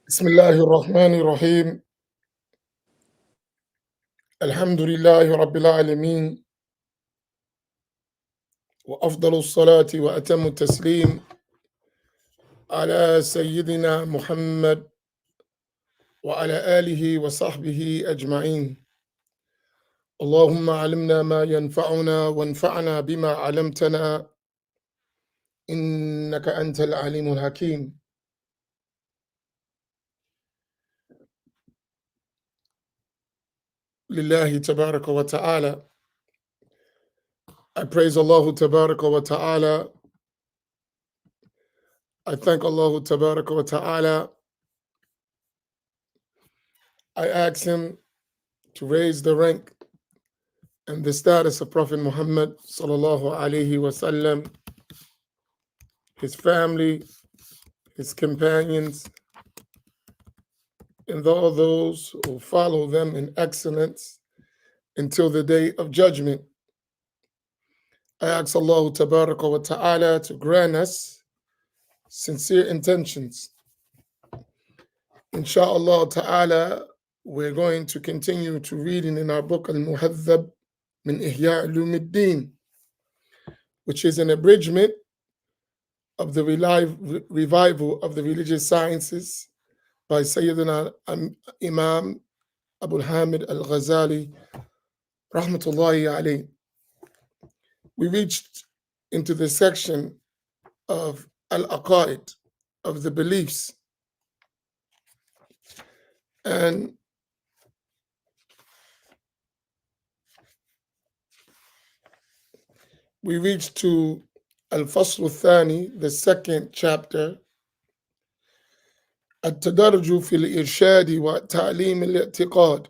بسم الله الرحمن الرحيم. الحمد لله رب العالمين، وأفضل الصلاة وأتم التسليم على سيدنا محمد وعلى آله وصحبه أجمعين. اللهم علمنا ما ينفعنا وانفعنا بما علمتنا، إنك أنت العليم الحكيم. لله تبارك وتعالى. I praise Allah Tabaraka wa Ta'ala. I thank Allah Tabaraka wa Ta'ala. I ask Him to raise the rank and the status of Prophet Muhammad sallallahu alaihi wasallam, his family, his companions, and all those who follow them in excellence until the day of judgment. I ask Allah Tabaraka wa Ta'ala to grant us sincere intentions. Insha'Allah Ta'ala, we're going to continue to reading in our book Al-Muhadhab min Ihya Ulumuddin, which is an abridgment of the revival of the religious sciences by Sayyidina Imam Abu Hamid al-Ghazali, rahmatullahi alayh. We reached into the section of al-aqaid, of the beliefs. And we reached to al-fasl al-thani, the second chapter, التدرج في الإرشاد وتعليم الاعتقاد,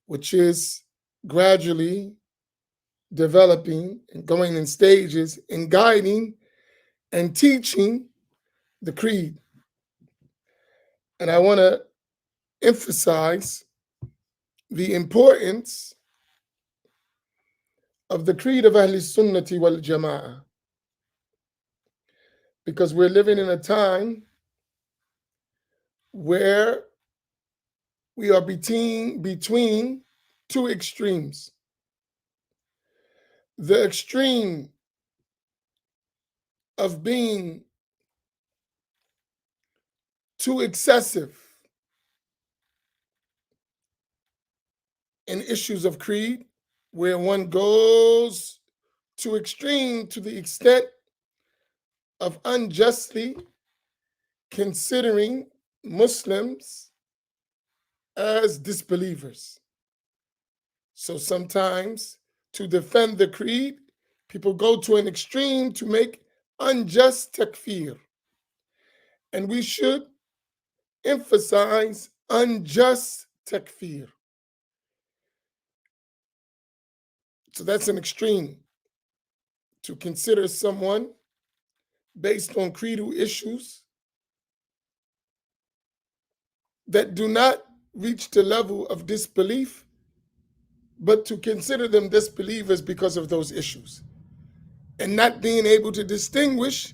which is gradually developing and going in stages in guiding and teaching the creed. And I want to emphasize the importance of the creed of Ahl Sunnati wal Jama'ah, because we're living in a time where we are between two extremes. The extreme of being too excessive in issues of creed, where one goes to extreme to the extent of unjustly considering Muslims as disbelievers. So sometimes to defend the creed, people go to an extreme to make unjust takfir. And we should emphasize unjust takfir. So that's an extreme, to consider someone based on creedal issues that do not reach the level of disbelief, but to consider them disbelievers because of those issues, and not being able to distinguish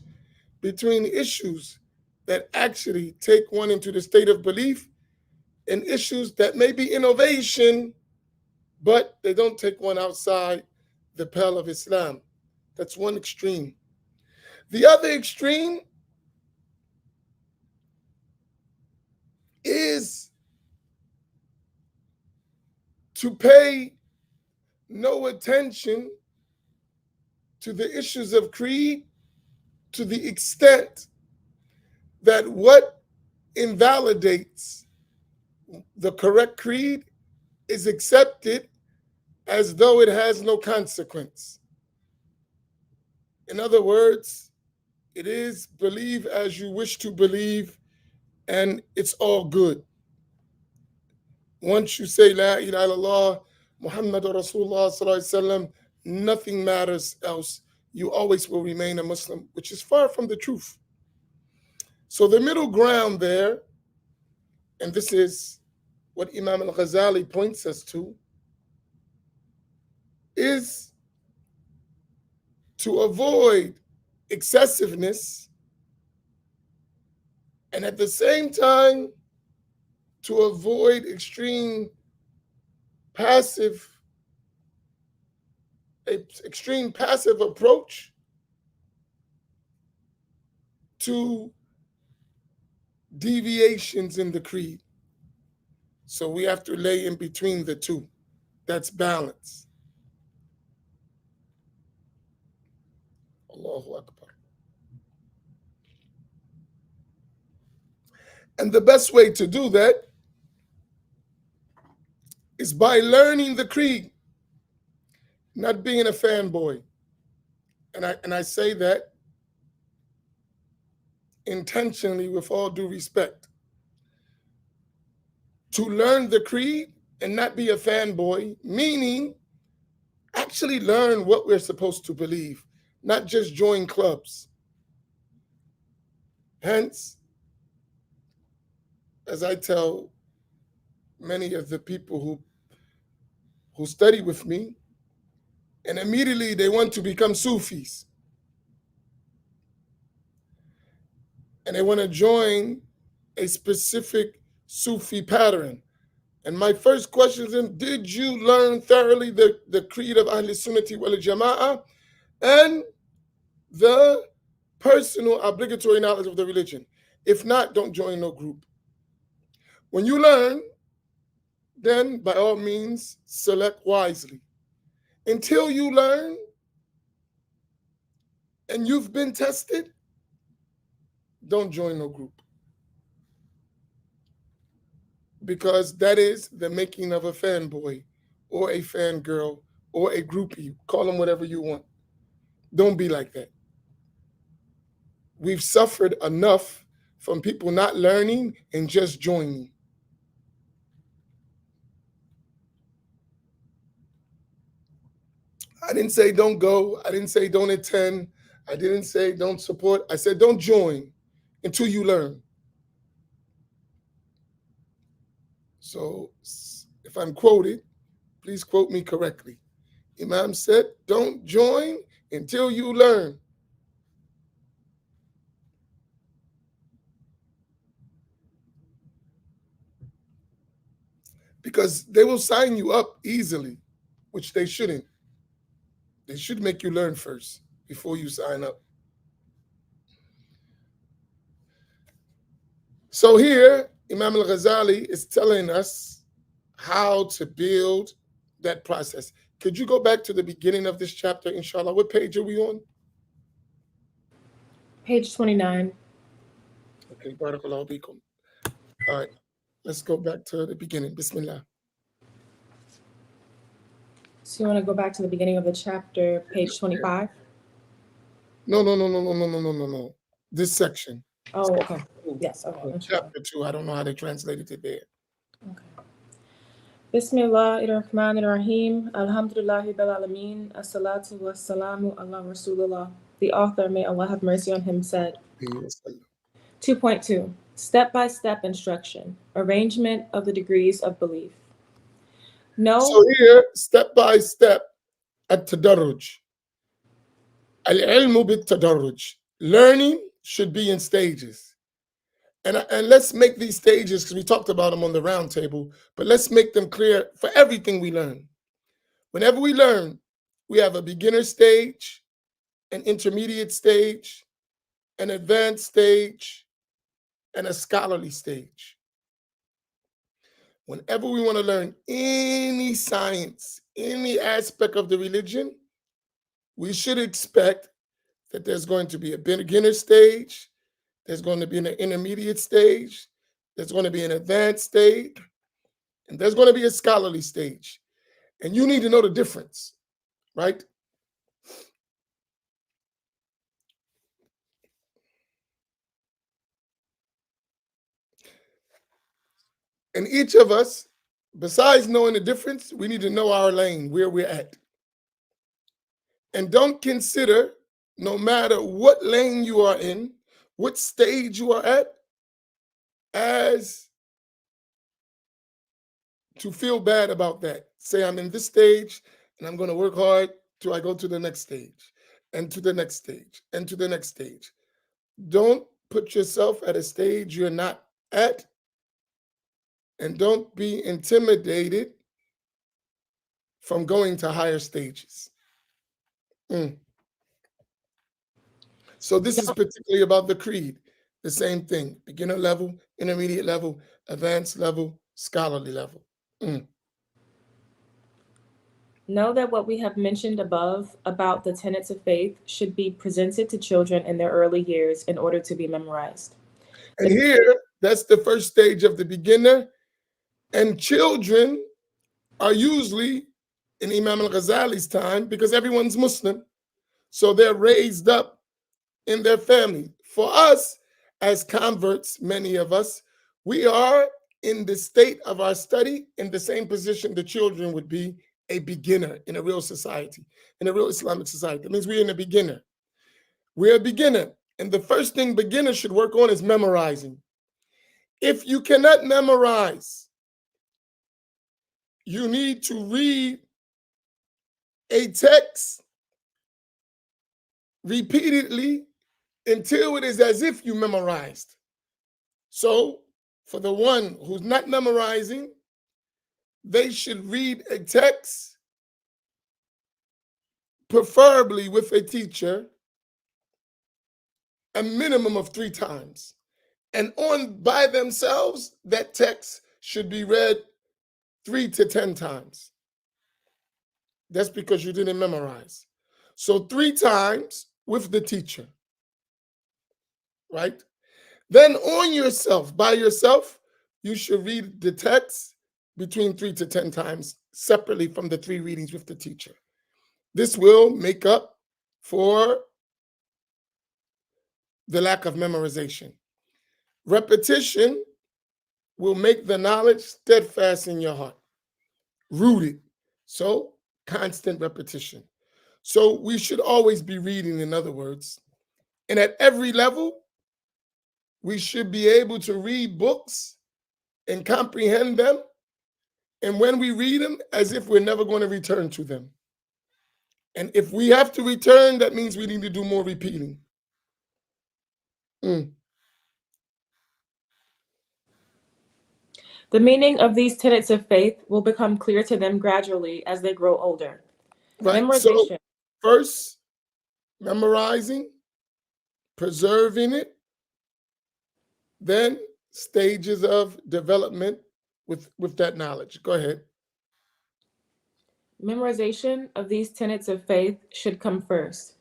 between issues that actually take one into the state of belief and issues that may be innovation, but they don't take one outside the pale of Islam. That's one extreme. The other extreme is to pay no attention to the issues of creed to the extent that what invalidates the correct creed is accepted as though it has no consequence. In other words, it is believe as you wish to believe, and it's all good. Once you say La ilaha illallah, Muhammad Rasulullah sallallahu alaihi wasallam, nothing matters else. You always will remain a Muslim, which is far from the truth. So the middle ground there, and this is what Imam al-Ghazali points us to, is to avoid excessiveness And at the same time, to avoid passive, extreme passive approach to deviations in the creed. So we have to lay in between the two. That's balance. Allahu Akbar. And the best way to do that is by learning the creed, not being a fanboy. And I say that intentionally with all due respect. To learn the creed and not be a fanboy, meaning actually learn what we're supposed to believe, not just join clubs. Hence, as I tell many of the people who study with me, and immediately they want to become Sufis. And they want to join a specific Sufi pattern. And my first question is, did you learn thoroughly the creed of Ahl Sunnati wal Jama'ah and the personal obligatory knowledge of the religion? If not, don't join no group. When you learn, then by all means, select wisely. Until you learn and you've been tested, don't join no group. Because that is the making of a fanboy or a fangirl or a groupie. Call them whatever you want. Don't be like that. We've suffered enough from people not learning and just joining. I didn't say don't go. I didn't say don't attend. I didn't say don't support. I said don't join until you learn. So if I'm quoted, please quote me correctly. Imam said, don't join until you learn. Because they will sign you up easily, which they shouldn't. They should make you learn first before you sign up. So here, Imam al-Ghazali is telling us how to build that process. Could you go back to the beginning of this chapter, inshallah? What page are we on? Page 29. Okay, barakallahu bikum. All right, let's go back to the beginning. Bismillah. So you want to go back to the beginning of the chapter, page 25? No. This section. Oh, okay. Yes, okay. Chapter 2. I don't know how they translated it there. Okay. Bismillah ar-Rahman ar-Rahim. Alhamdulillahi bil alameen. As-salatu was-salamu ala Rasulullah. The author, may Allah have mercy on him, said, 2.2. Step-by-step instruction. Arrangement of the degrees of belief. No. So here, step by step, at-tadarruj. Al-ilmu bit-tadarruj. Learning should be in stages. And let's make these stages, because we talked about them on the round table, but let's make them clear for everything we learn. Whenever we learn, we have a beginner stage, an intermediate stage, an advanced stage, and a scholarly stage. Whenever we want to learn any science, any aspect of the religion, we should expect that there's going to be a beginner stage, there's going to be an intermediate stage, there's going to be an advanced stage, and there's going to be a scholarly stage. And you need to know the difference, right? And each of us, besides knowing the difference, we need to know our lane, where we're at. And don't consider, no matter what lane you are in, what stage you are at, as to feel bad about that. Say, I'm in this stage and I'm going to work hard till I go to the next stage and to the next stage and to the next stage. Don't put yourself at a stage you're not at, and don't be intimidated from going to higher stages. So this is particularly about the creed. The same thing: beginner level, intermediate level, advanced level, scholarly level. Know that what we have mentioned above about the tenets of faith should be presented to children in their early years in order to be memorized. And here, that's the first stage of the beginner. And children are usually in Imam al-Ghazali's time, because everyone's Muslim, so they're raised up in their family. For us, as converts, many of us, we are in the state of our study in the same position the children would be a beginner in a real society, in a real Islamic society. That means we're in a beginner. We're a beginner. And the first thing beginners should work on is memorizing. If you cannot memorize, you need to read a text repeatedly until it is as if you memorized. So, for the one who's not memorizing, they should read a text, preferably with a teacher, a minimum of 3 times. And on by themselves, that text should be read 3 to 10 times. That's because you didn't memorize. So 3 times with the teacher, right? Then on yourself, by yourself, you should read the text between 3 to 10 times separately from the 3 readings with the teacher. This will make up for the lack of memorization. Repetition will make the knowledge steadfast in your heart, rooted. So, constant repetition. So, we should always be reading, in other words. And at every level, we should be able to read books and comprehend them. And when we read them, as if we're never going to return to them. And if we have to return, that means we need to do more repeating. The meaning of these tenets of faith will become clear to them gradually as they grow older. Right. Memorization. So first, memorizing, preserving it, then stages of development with that knowledge. Go ahead. Memorization of these tenets of faith should come first,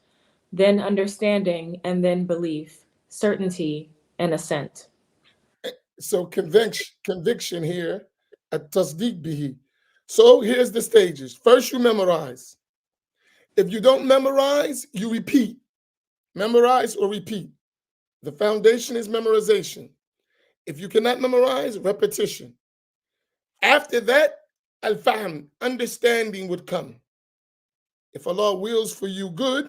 then understanding, and then belief, certainty, and assent. So conviction here, at tasdeeq bihi. So here's the stages. First, you memorize. If you don't memorize, you repeat. Memorize or repeat. The foundation is memorization. If you cannot memorize, repetition. After that, al-fahm, understanding would come. If Allah wills for you good,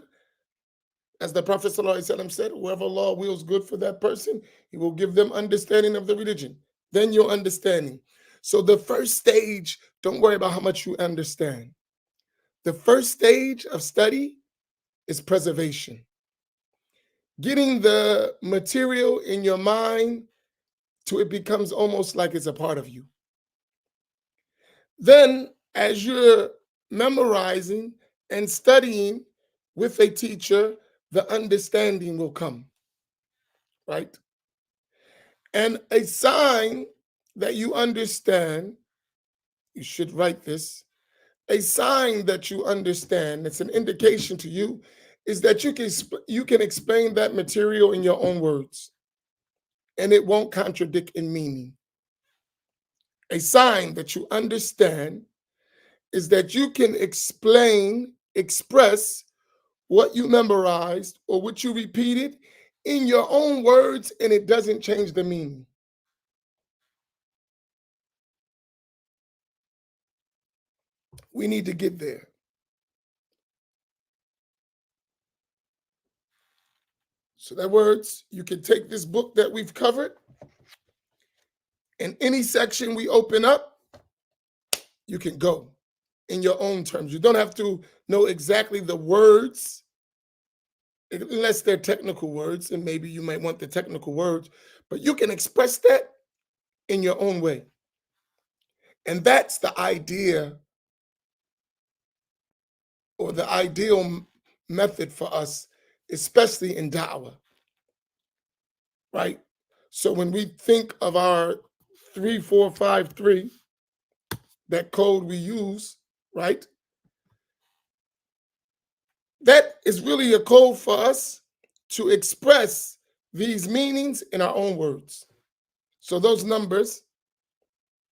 as the Prophet ﷺ said, whoever Allah wills good for that person, He will give them understanding of the religion. Then your understanding. So the first stage, don't worry about how much you understand. The first stage of study is preservation. Getting the material in your mind till it becomes almost like it's a part of you. Then, as you're memorizing and studying with a teacher, the understanding will come, right? And a sign that you understand, you should write this, a sign that you understand, it's an indication to you, is that you can explain that material in your own words, and it won't contradict in meaning. A sign that you understand is that you can express what you memorized or what you repeated in your own words, and it doesn't change the meaning. We need to get there. So that words, you can take this book that we've covered, and any section we open up, you can go in your own terms. You don't have to know exactly the words unless they're technical words, and maybe you might want the technical words, but you can express that in your own way. And that's the idea or the ideal method for us, especially in da'wah, right? So when we think of our 3453, that code we use, right? That is really a code for us to express these meanings in our own words. So those numbers,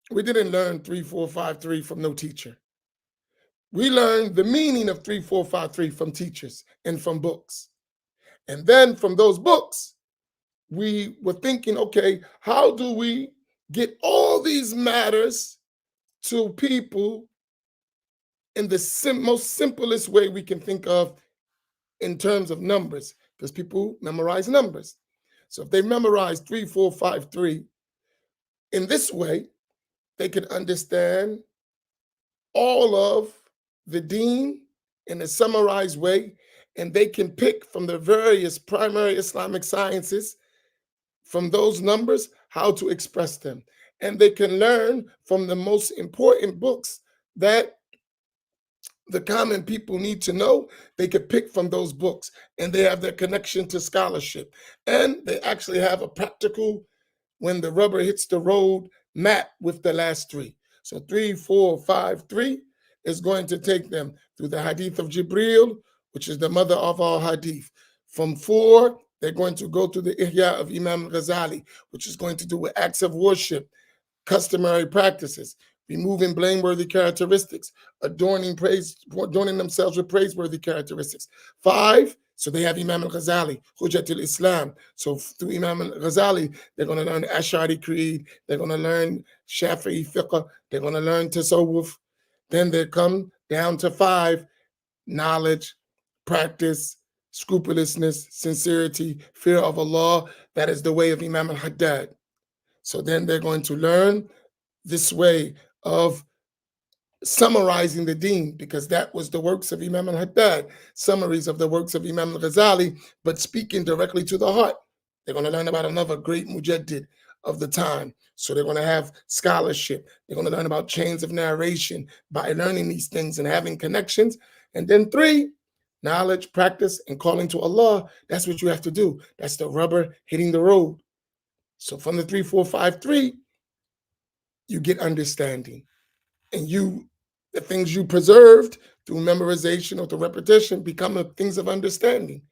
we didn't learn 3453 from no teacher. We learned the meaning of 3453 from teachers and from books. And then from those books, we were thinking, okay, how do we get all these matters to people in the most simplest way we can think of in terms of numbers? Because people memorize numbers. So if they memorize 3453 in this way, they can understand all of the deen in a summarized way, and they can pick from the various primary Islamic sciences from those numbers how to express them. And they can learn from the most important books that the common people need to know. They could pick from those books, and they have their connection to scholarship. And they actually have a practical, when the rubber hits the road, map with the last three. So 3453 is going to take them through the hadith of Jibril, which is the mother of all hadith. From 4, they're going to go to the Ihya of Imam Ghazali, which is going to do with acts of worship, customary practices, removing blameworthy characteristics, adorning themselves with praiseworthy characteristics. 5, so they have Imam al-Ghazali, Hujjatul Islam. So through Imam al-Ghazali, they're going to learn Ash'ari Creed, they're going to learn Shafi'i Fiqh, they're going to learn Tasawwuf. Then they come down to 5, knowledge, practice, scrupulousness, sincerity, fear of Allah. That is the way of Imam al-Haddad. So then they're going to learn this way of summarizing the deen, because that was the works of Imam al-Haddad, summaries of the works of Imam al-Ghazali, but speaking directly to the heart. They're going to learn about another great mujaddid of the time. So they're going to have scholarship. They're going to learn about chains of narration by learning these things and having connections. And then 3, knowledge, practice, and calling to Allah. That's what you have to do. That's the rubber hitting the road. So from the 3453, you get understanding. And the things you preserved through memorization or through repetition become the things of understanding.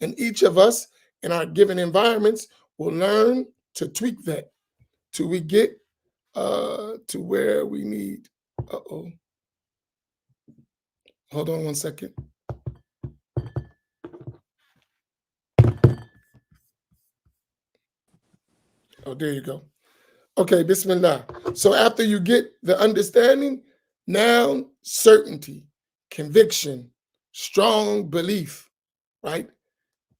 And each of us in our given environments will learn to tweak that till we get to where we need. Hold on one second. Oh, there you go. Okay, Bismillah. So after you get the understanding, now certainty, conviction, strong belief, right?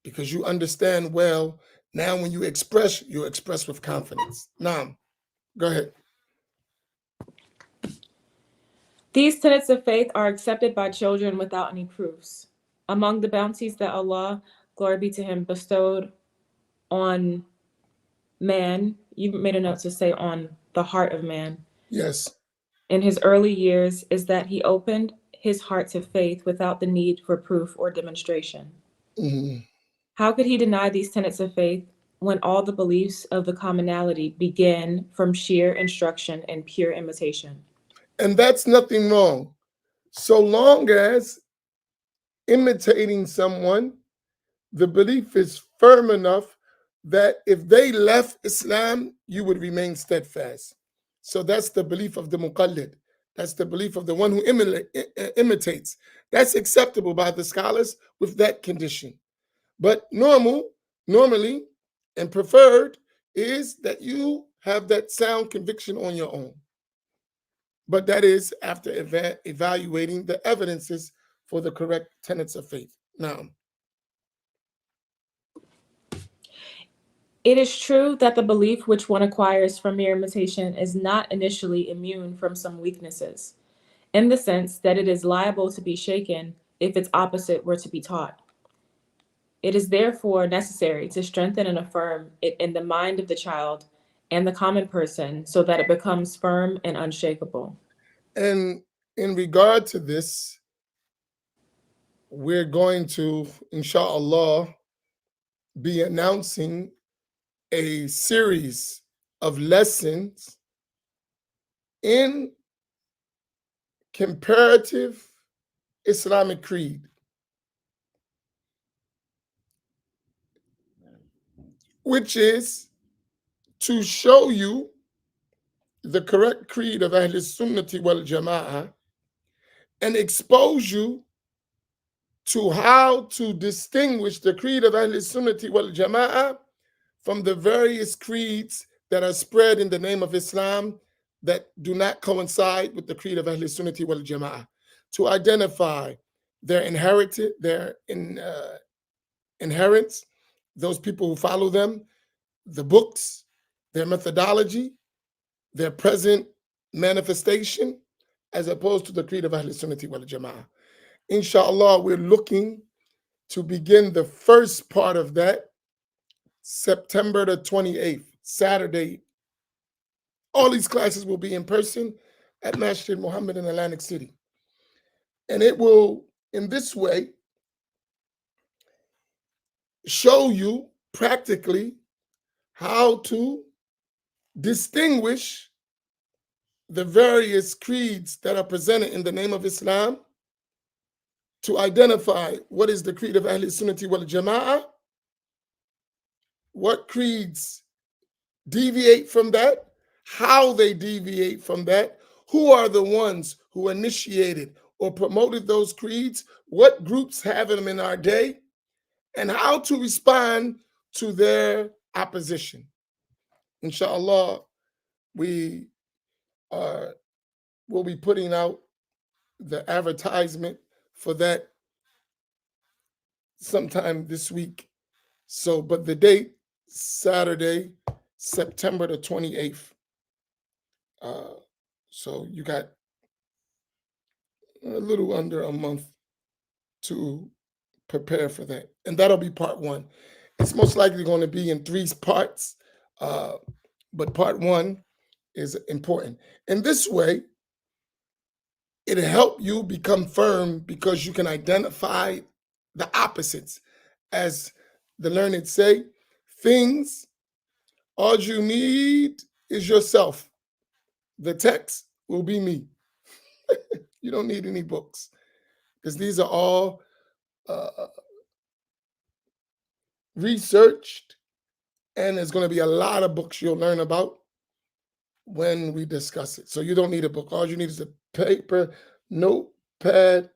Because you understand well. Now when you express with confidence. Now, go ahead. These tenets of faith are accepted by children without any proofs. Among the bounties that Allah, glory be to Him, bestowed on man, you made a note to say on the heart of man. Yes. In his early years is that he opened his heart to faith without the need for proof or demonstration. Mm-hmm. How could he deny these tenets of faith when all the beliefs of the commonality begin from sheer instruction and pure imitation? And that's nothing wrong, so long as imitating someone, the belief is firm enough that if they left Islam, you would remain steadfast. So that's the belief of the muqallid. That's the belief of the one who imitates. That's acceptable by the scholars with that condition. But normally, and preferred is that you have that sound conviction on your own. But that is after evaluating the evidences for the correct tenets of faith. Now, it is true that the belief which one acquires from mere imitation is not initially immune from some weaknesses, in the sense that it is liable to be shaken if its opposite were to be taught. It is therefore necessary to strengthen and affirm it in the mind of the child and the common person so that it becomes firm and unshakable. And in regard to this, we're going to, inshallah, be announcing a series of lessons in comparative Islamic creed, which is to show you the correct creed of Ahl Sunnati wal Jama'ah and expose you to how to distinguish the creed of Ahl Sunnati wal Jama'ah from the various creeds that are spread in the name of Islam that do not coincide with the creed of Ahl Sunnati wal Jama'ah, to identify their inherents, those people who follow them, the books, their methodology, their present manifestation, as opposed to the creed of Ahl Sunnati wal Jama'ah. Inshallah, we're looking to begin the first part of that September the 28th, Saturday. All these classes will be in person at Masjid Muhammad in Atlantic City. And it will, in this way, show you practically how to distinguish the various creeds that are presented in the name of Islam, to identify what is the creed of Ahl Sunnati wal Jama'ah, what creeds deviate from that, how they deviate from that, who are the ones who initiated or promoted those creeds, what groups have them in our day, and how to respond to their opposition. Inshallah, we will be putting out the advertisement for that sometime this week. So, but the date, Saturday, September the 28th. So you got a little under a month to prepare for that. And that'll be part one. It's most likely going to be in 3 parts, but part one is important. In this way, it'll help you become firm because you can identify the opposites. As the learned say, things, all you need is yourself. The text will be me. You don't need any books because these are all researched, and there's going to be a lot of books you'll learn about when we discuss it. So you don't need a book. All you need is a paper, notepad,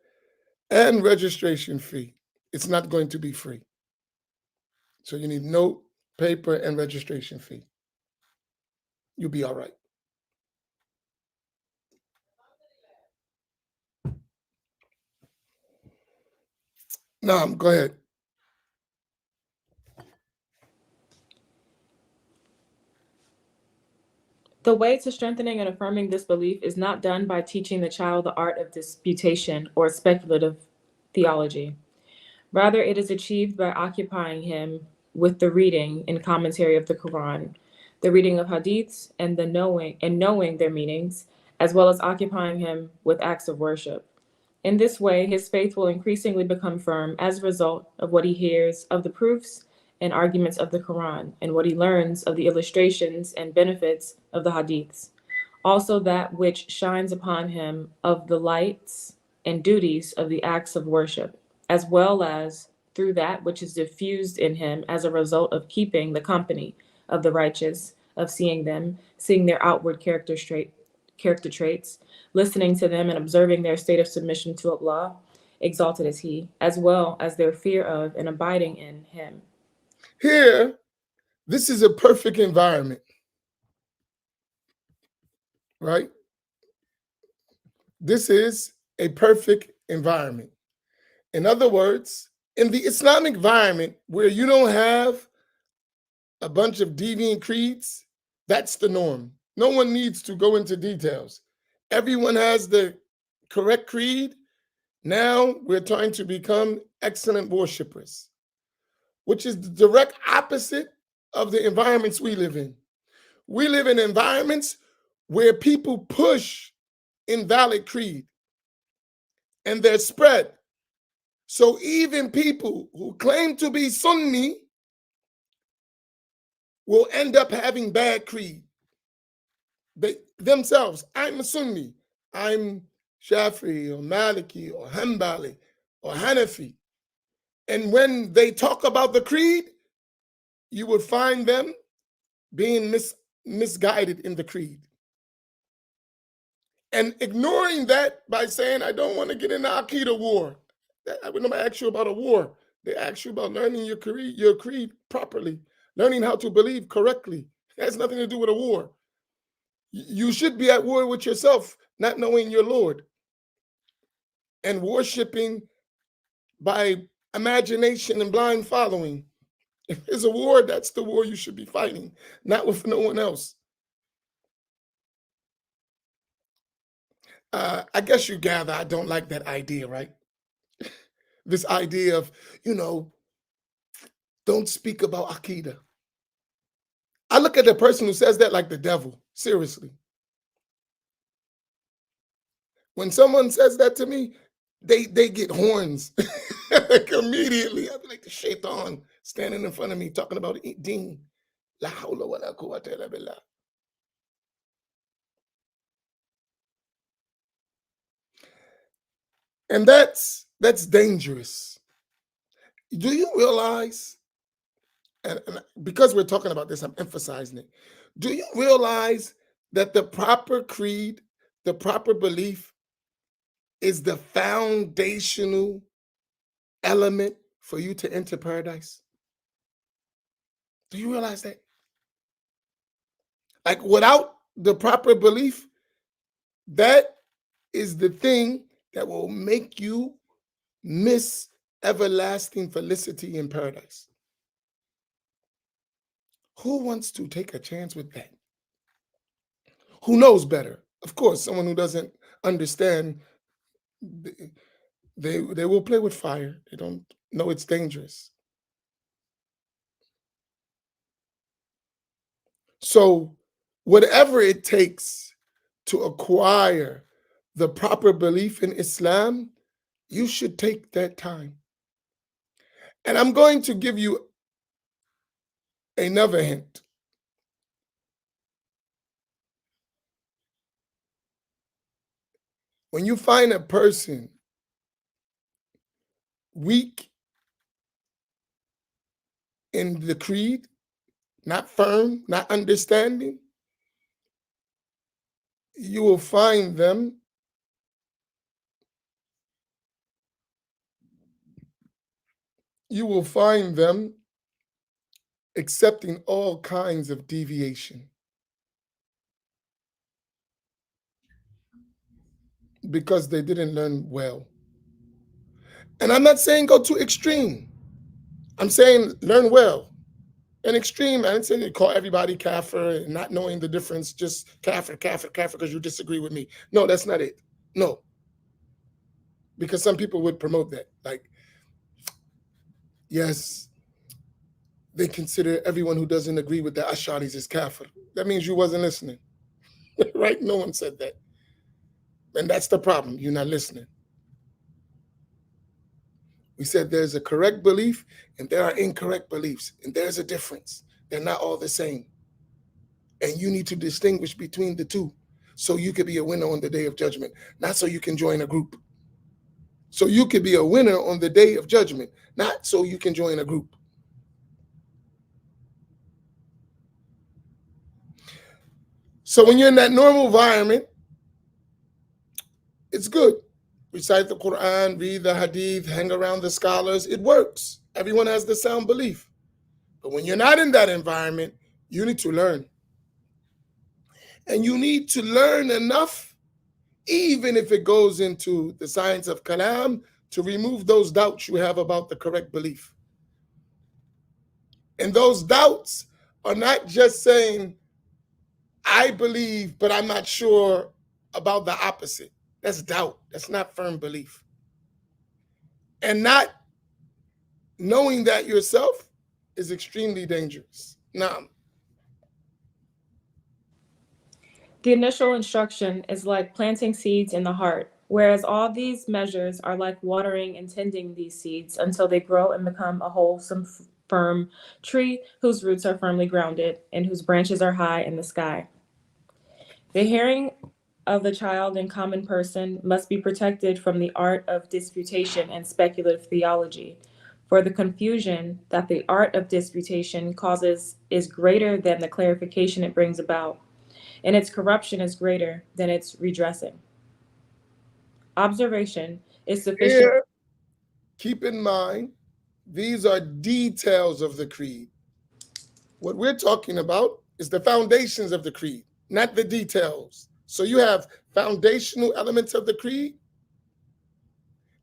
and registration fee. It's not going to be free. So you need note, paper, and registration fee. You'll be all right. Now, go ahead. The way to strengthening and affirming this belief is not done by teaching the child the art of disputation or speculative theology. Rather, it is achieved by occupying him with the reading and commentary of the Quran, the reading of hadiths, and knowing their meanings, as well as occupying him with acts of worship. In this way, his faith will increasingly become firm as a result of what he hears of the proofs and arguments of the Quran and what he learns of the illustrations and benefits of the hadiths. Also, that which shines upon him of the lights and duties of the acts of worship, as well as through that which is diffused in him as a result of keeping the company of the righteous, of seeing them, seeing their outward character traits, listening to them and observing their state of submission to Allah, exalted is He, as well as their fear of and abiding in Him. Here, this is a perfect environment, right? This is a perfect environment. In other words, in the Islamic environment where you don't have a bunch of deviant creeds, that's the norm. No one needs to go into details. Everyone has the correct creed. Now we're trying to become excellent worshipers. which is the direct opposite of the environments we live in. We live in environments where people push invalid creed and they're spread. So even people who claim to be Sunni will end up having bad creed. They themselves, I'm a Sunni, I'm Shafi'i or Maliki or Hanbali or Hanafi. And when they talk about the creed, you would find them being misguided in the creed. And ignoring that by saying, I don't want to get in the Aqidah war. When nobody asks you about a war, they ask you about learning your creed properly, learning how to believe correctly. It has nothing to do with a war. You should be at war with yourself, not knowing your Lord, and worshiping by imagination and blind following. If there's a war, that's the war you should be fighting, not with no one else. I guess you gather I don't like that idea, right? This idea of, don't speak about Aqidah. I look at the person who says that like the devil, seriously. When someone says that to me, they get horns like immediately. I'd be like the shaitan standing in front of me talking about deen. La hawla wa la quwwata illa billah. And that's dangerous. Do you realize, and because we're talking about this, I'm emphasizing it. Do you realize that the proper creed, the proper belief is the foundational element for you to enter paradise? Do you realize that? Like without the proper belief, that is the thing that will make you miss everlasting felicity in paradise. Who wants to take a chance with that? Who knows better? Of course, someone who doesn't understand, they will play with fire. They don't know it's dangerous. So whatever it takes to acquire the proper belief in Islam, you should take that time. And I'm going to give you another hint. When you find a person weak in the creed, not firm, not understanding, you will find them accepting all kinds of deviation because they didn't learn well. And I'm not saying go too extreme. I'm saying learn well. An extreme, I didn't say you call everybody kafir and not knowing the difference, just kafir because you disagree with me. No, that's not it. No. Because some people would promote that. Like, yes, they consider everyone who doesn't agree with the Asharis as kafir. That means you wasn't listening, right? No one said that. And that's the problem. You're not listening. We said there's a correct belief and there are incorrect beliefs, and there's a difference. They're not all the same. And you need to distinguish between the two so you could be a winner on the day of judgment, not so you can join a group. So you could be a winner on the day of judgment, not so you can join a group. So when you're in that normal environment, it's good. Recite the Quran, read the Hadith, hang around the scholars. It works. Everyone has the sound belief. But when you're not in that environment, you need to learn. And you need to learn enough, even if it goes into the science of kalam, to remove those doubts you have about the correct belief. And those doubts are not just saying, I believe, but I'm not sure about the opposite. That's doubt. That's not firm belief. And not knowing that yourself, is extremely dangerous. Now, The initial instruction is like planting seeds in the heart, whereas all these measures are like watering and tending these seeds until they grow and become a wholesome, firm tree whose roots are firmly grounded and whose branches are high in the sky. The hearing of the child in common person must be protected from the art of disputation and speculative theology, for the confusion that the art of disputation causes is greater than the clarification it brings about, and its corruption is greater than its redressing. Observation is sufficient. here, keep in mind, these are details of the creed. What we're talking about is the foundations of the creed, not the details. So you have foundational elements of the creed,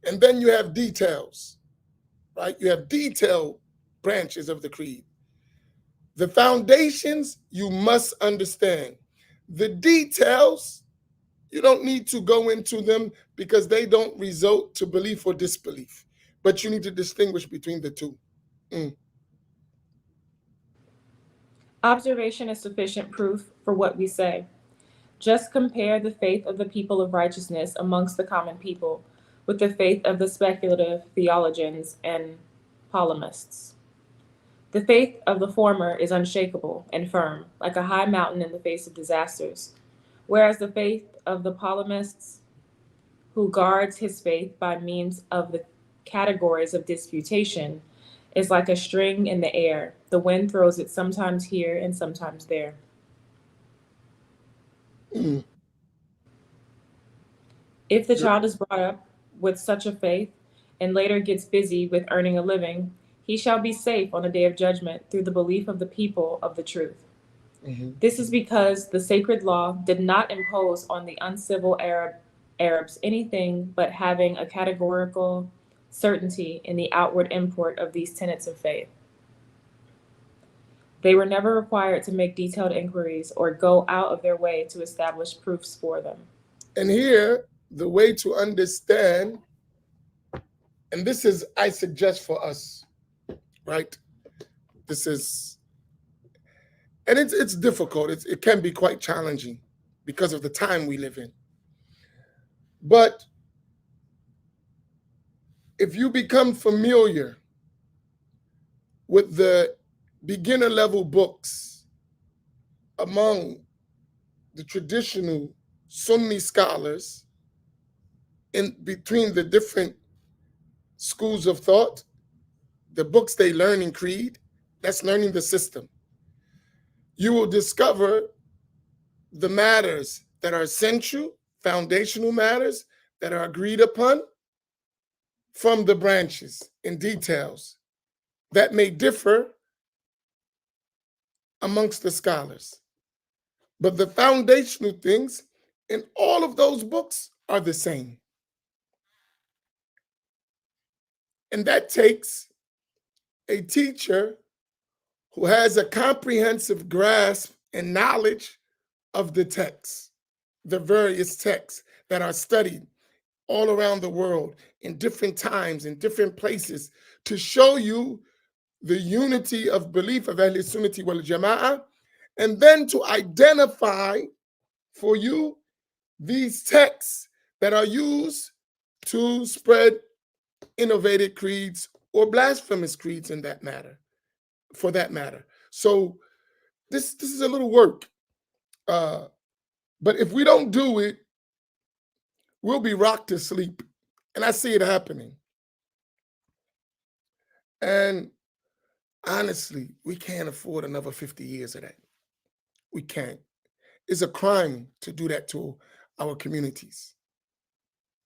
and then you have details, right? You have detailed branches of the creed. The foundations you must understand. The details, you don't need to go into them because they don't result to belief or disbelief. But you need to distinguish between the two. Observation is sufficient proof for what we say. Just compare the faith of the people of righteousness amongst the common people with the faith of the speculative theologians and polemists. The faith of the former is unshakable and firm, like a high mountain in the face of disasters, whereas the faith of the polemists, who guards his faith by means of the categories of disputation, is like a string in the air. The wind throws it sometimes here and sometimes there. Mm. If the child is brought up with such a faith and later gets busy with earning a living, he shall be safe on the day of judgment through the belief of the people of the truth. Mm-hmm. This is because the sacred law did not impose on the uncivil Arabs anything but having a categorical certainty in the outward import of these tenets of faith. They were never required to make detailed inquiries or go out of their way to establish proofs for them. And here, the way to understand, and this is, I suggest for us, right? This is, and it's difficult. It can be quite challenging because of the time we live in. But if you become familiar with the beginner level books among the traditional Sunni scholars in between the different schools of thought, the books they learn in creed, that's learning the system. You will discover the matters that are essential, foundational matters that are agreed upon from the branches in details that may differ amongst the scholars. But the foundational things in all of those books are the same. And that takes a teacher who has a comprehensive grasp and knowledge of the texts, the various texts that are studied all around the world in different times, in different places, to show you the unity of belief of Ahl Sunnati wal Jama'ah, and then to identify for you these texts that are used to spread innovative creeds or blasphemous creeds in that matter, for that matter. So this is a little work. But if we don't do it, we'll be rocked to sleep. And I see it happening. And honestly, we can't afford another 50 years of that. We can't. It's a crime to do that to our communities,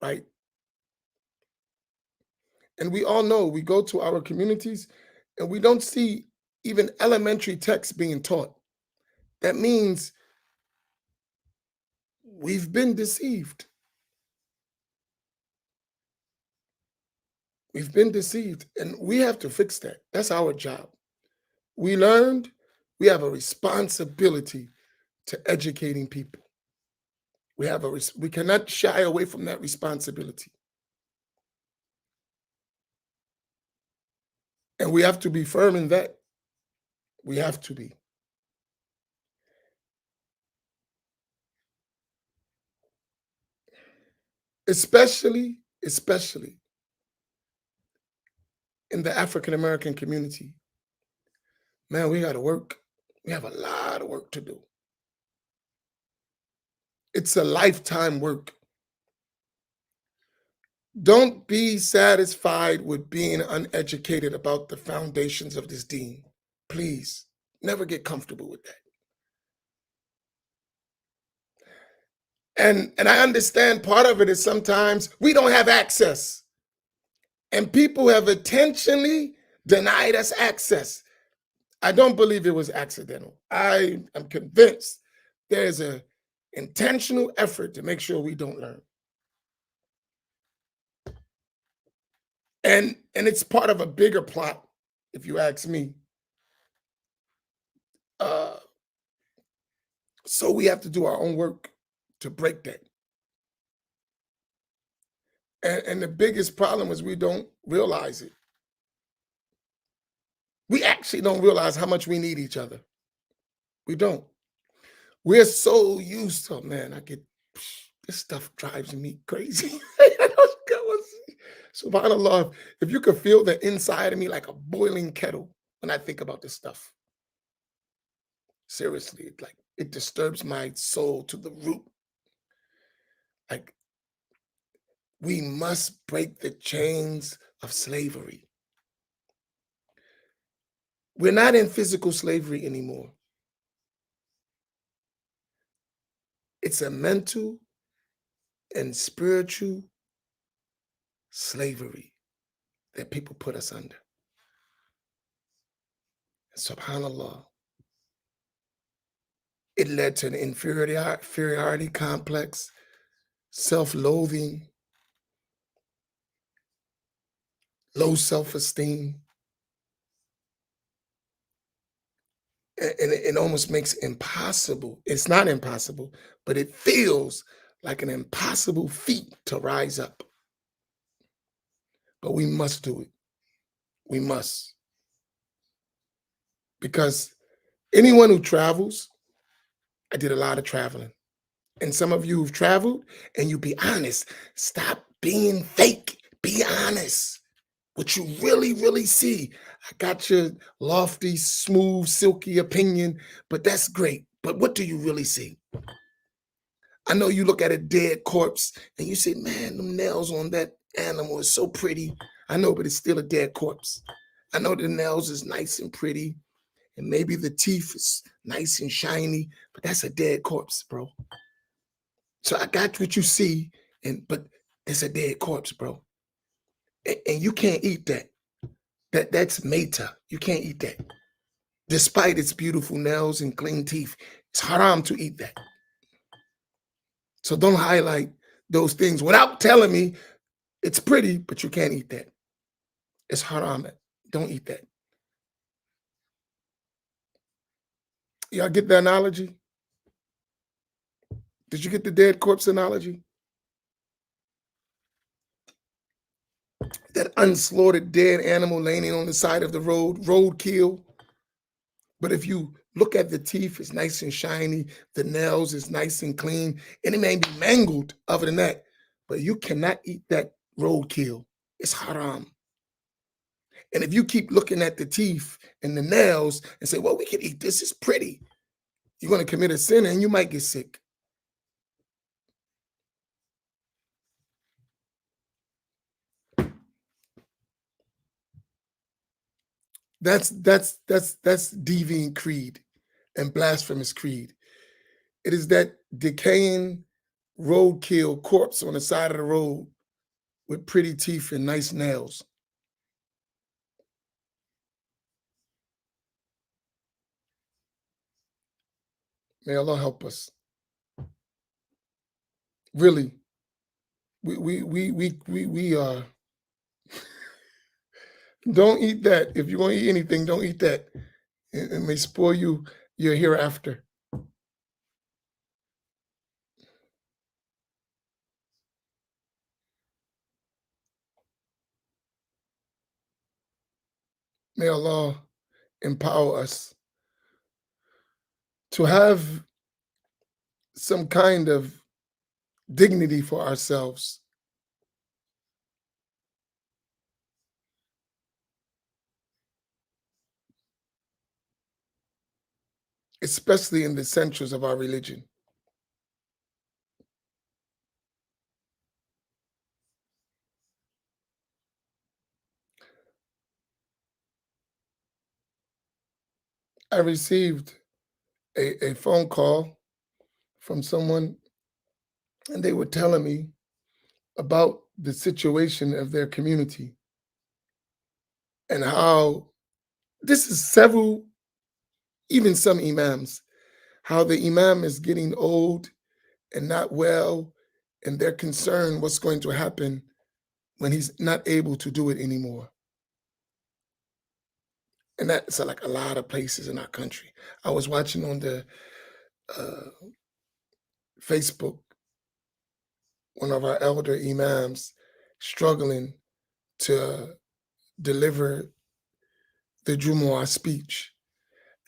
right? And we all know we go to our communities and we don't see even elementary texts being taught. That means we've been deceived. We've been deceived, and we have to fix that. That's our job. We learned we have a responsibility to educating people. We cannot shy away from that responsibility. And we have to be firm in that. We have to be. Especially in the African American community. Man, we got to work. We have a lot of work to do. It's a lifetime work. Don't be satisfied with being uneducated about the foundations of this deen. Please, never get comfortable with that. And I understand part of it is sometimes we don't have access. And people have intentionally denied us access. I don't believe it was accidental. I am convinced there's an intentional effort to make sure we don't learn. And it's part of a bigger plot, if you ask me. So we have to do our own work to break that. And the biggest problem is we don't realize it. We actually don't realize how much we need each other. We don't. We're so used to, man, this stuff drives me crazy. SubhanAllah, if you could feel the inside of me like a boiling kettle when I think about this stuff. Seriously, it disturbs my soul to the root. Like, we must break the chains of slavery. We're not in physical slavery anymore. It's a mental and spiritual slavery that people put us under. SubhanAllah. It led to an inferiority complex, self-loathing, low self-esteem. And it almost makes impossible. It's not impossible, but it feels like an impossible feat to rise up. But we must do it. We must. Because anyone who travels, I did a lot of traveling. And some of you who've traveled, and you be honest, stop being fake. Be honest. What you really, really see. I got your lofty, smooth, silky opinion, but that's great. But what do you really see? I know you look at a dead corpse and you say, man, them nails on that animal is so pretty. I know, but it's still a dead corpse. I know the nails is nice and pretty, and maybe the teeth is nice and shiny, but that's a dead corpse, bro. So I got what you see, but it's a dead corpse, bro. And you can't eat that. That's meta. You can't eat that. Despite its beautiful nails and clean teeth, it's haram to eat that. So don't highlight those things without telling me it's pretty, but you can't eat that. It's haram. Don't eat that. Y'all get the analogy? Did you get the dead corpse analogy? That unslaughtered dead animal laying on the side of the roadkill. But if you look at the teeth, it's nice and shiny. The nails is nice and clean. And it may be mangled other than that. But you cannot eat that roadkill. It's haram. And if you keep looking at the teeth and the nails and say, well, we can eat this, it's pretty, you're going to commit a sin and you might get sick. That's deviant creed and blasphemous creed. It is that decaying roadkill corpse on the side of the road with pretty teeth and nice nails. May Allah help us. Really, we are. Don't eat that. If you want to eat anything, don't eat that. It may spoil you your hereafter. May Allah empower us to have some kind of dignity for ourselves. Especially in the centers of our religion. I received a phone call from someone, and they were telling me about the situation of their community and how this is several, even some imams, how the imam is getting old and not well, and they're concerned what's going to happen when he's not able to do it anymore. And that's like a lot of places in our country. I was watching on the uh, Facebook one of our elder imams struggling to deliver the Jumu'ah speech.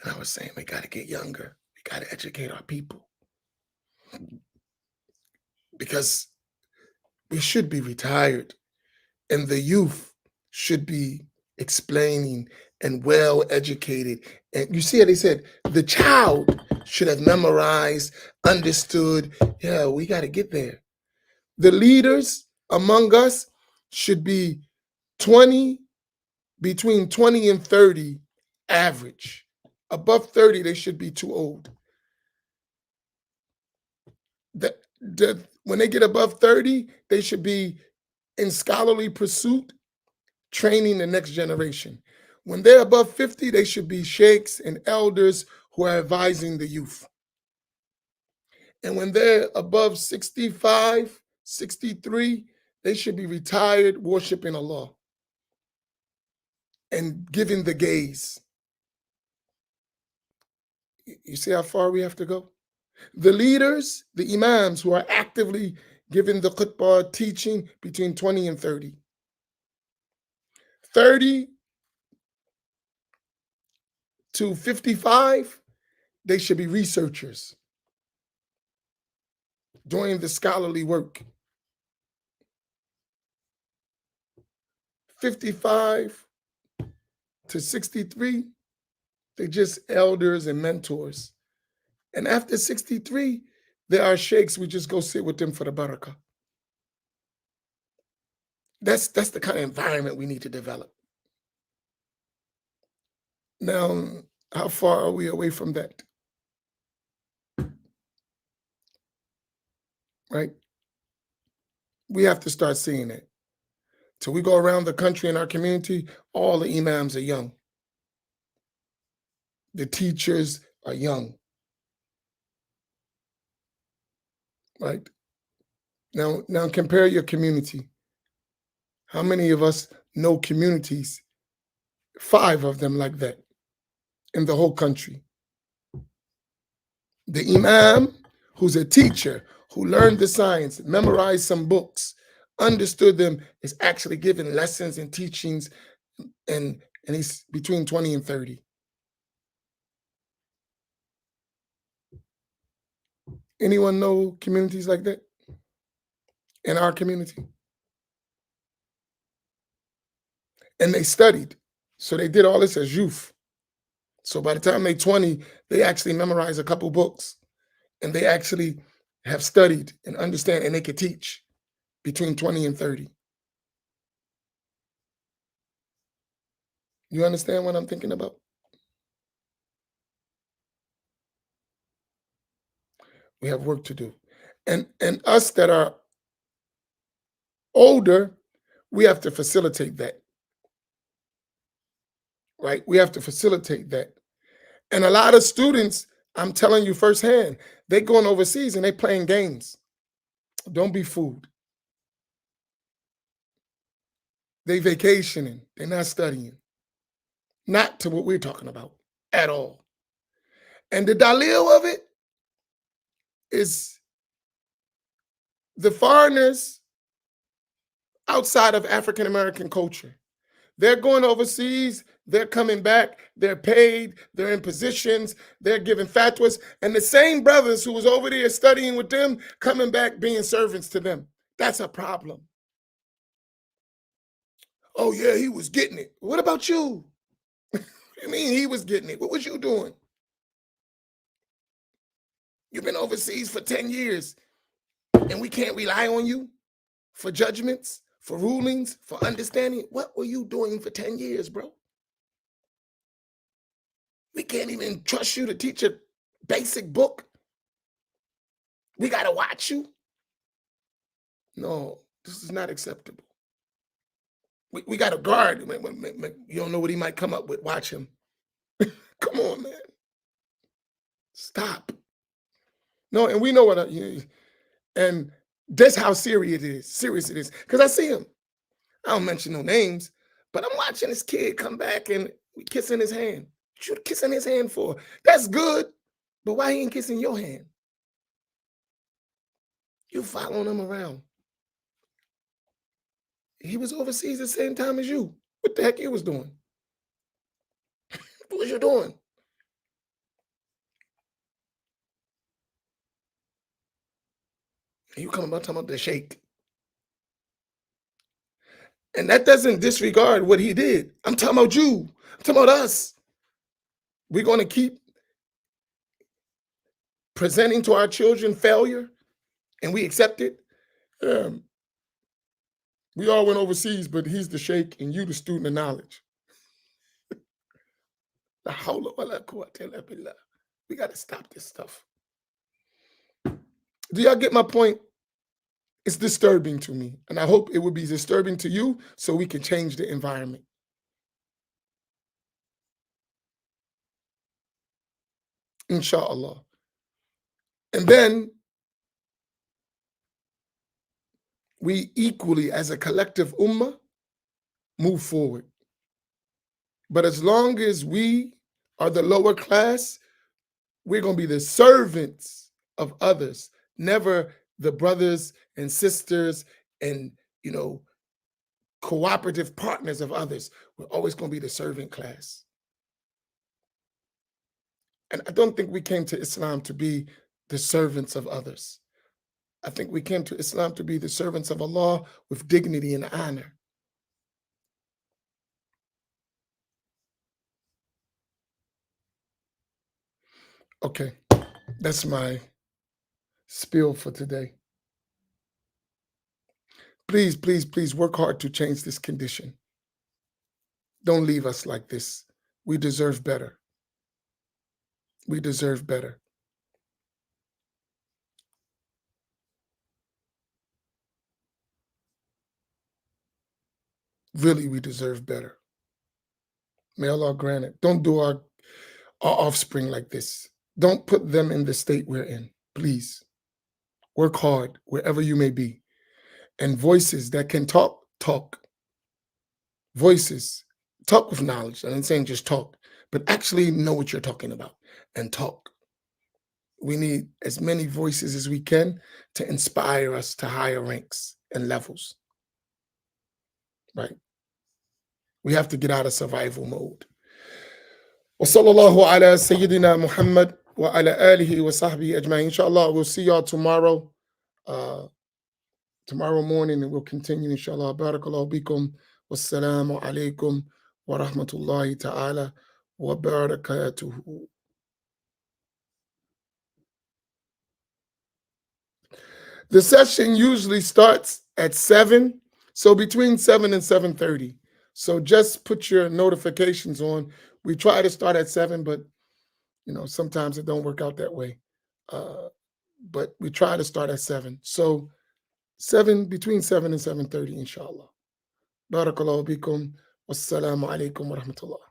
And I was saying, we got to get younger. We got to educate our people because we should be retired and the youth should be explaining and well educated. And you see how they said the child should have memorized, understood. Yeah, we got to get there. The leaders among us should be 20, between 20 and 30 average. Above 30, they should be too old. When they get above 30, they should be in scholarly pursuit, training the next generation. When they're above 50, they should be sheikhs and elders who are advising the youth. And when they're above 65, 63, they should be retired, worshiping Allah and giving the gaze. You see how far we have to go? The leaders, the imams who are actively giving the khutbah, teaching, between 20 and 30. 30 to 55, they should be researchers doing the scholarly work. 55 to 63, they're just elders and mentors. And after 63, there are sheikhs, we just go sit with them for the barakah. That's the kind of environment we need to develop. Now, how far are we away from that? Right? We have to start seeing it. So we go around the country in our community, all the imams are young. The teachers are young. Right? Now compare your community. How many of us know communities, 5 of them like that in the whole country? The imam, who's a teacher, who learned the science, memorized some books, understood them, is actually giving lessons and teachings, and he's between 20 and 30. Anyone know communities like that in our community? And they studied. So they did all this as youth. So by the time they're 20, they actually memorize a couple books and they actually have studied and understand and they could teach between 20 and 30. You understand what I'm thinking about? We have work to do. And us that are older, we have to facilitate that. Right? We have to facilitate that. And a lot of students, I'm telling you firsthand, they going overseas and they playing games. Don't be fooled. They vacationing. They're not studying. Not to what we're talking about at all. And the dalil of it is the foreigners outside of African American culture. They're going overseas, They're coming back, they're paid, they're in positions, they're giving fatwas, and the same brothers who was over there studying with them coming back being servants to them. That's a problem. Oh yeah, he was getting it. What about you? What do you mean he was getting it? What was you doing? You've been overseas for 10 years and we can't rely on you for judgments, for rulings, for understanding. What were you doing for 10 years, bro? We can't even trust you to teach a basic book. We got to watch you. No, this is not acceptable. We got to guard. You don't know what he might come up with. Watch him. Come on, man. Stop. No, and we know what, and that's how serious it is. Because I see him. I don't mention no names, but I'm watching this kid come back and we kissing his hand. What you kissing his hand for? That's good, but why he ain't kissing your hand? You following him around. He was overseas at the same time as you. What the heck you was doing? What was you doing? And you coming about talking about the sheikh. And that doesn't disregard what he did. I'm talking about you. I'm talking about us. We're going to keep presenting to our children failure and we accept it. We all went overseas, but he's the sheikh and you the student of knowledge. We got to stop this stuff. Do y'all get my point? It's disturbing to me, and I hope it will be disturbing to you so we can change the environment. Inshallah. And then we equally, as a collective ummah, move forward. But as long as we are the lower class, we're going to be the servants of others, never the brothers and sisters and, cooperative partners of others. We're always going to be the servant class. And I don't think we came to Islam to be the servants of others. I think we came to Islam to be the servants of Allah with dignity and honor. Okay, that's my spiel for today. Please, please, please work hard to change this condition. Don't leave us like this. We deserve better. We deserve better. Really, we deserve better. May Allah grant it. Don't do our offspring like this. Don't put them in the state we're in. Please. Work hard wherever you may be. And voices that can talk, talk. Voices, talk with knowledge. I ain't saying just talk, but actually know what you're talking about and talk. We need as many voices as we can to inspire us to higher ranks and levels. Right? We have to get out of survival mode. Wa sallallahu ala Sayyidina Muhammad wa ala alihi wa sahbihi ajma'in. Inshallah, we'll see y'all tomorrow. Tomorrow morning, and we'll continue, inshallah. Barakallahu bikum. Wassalamu alaikum wa rahmatullahi ta'ala wa barakatuhu. The session usually starts at 7, so between 7 and 7:30. So just put your notifications on. We try to start at 7, but sometimes it don't work out that way. But we try to start at 7. So between 7 and 7:30, inshallah. Barakallahu bikum. Wassalamu alaikum wa rahmatullah.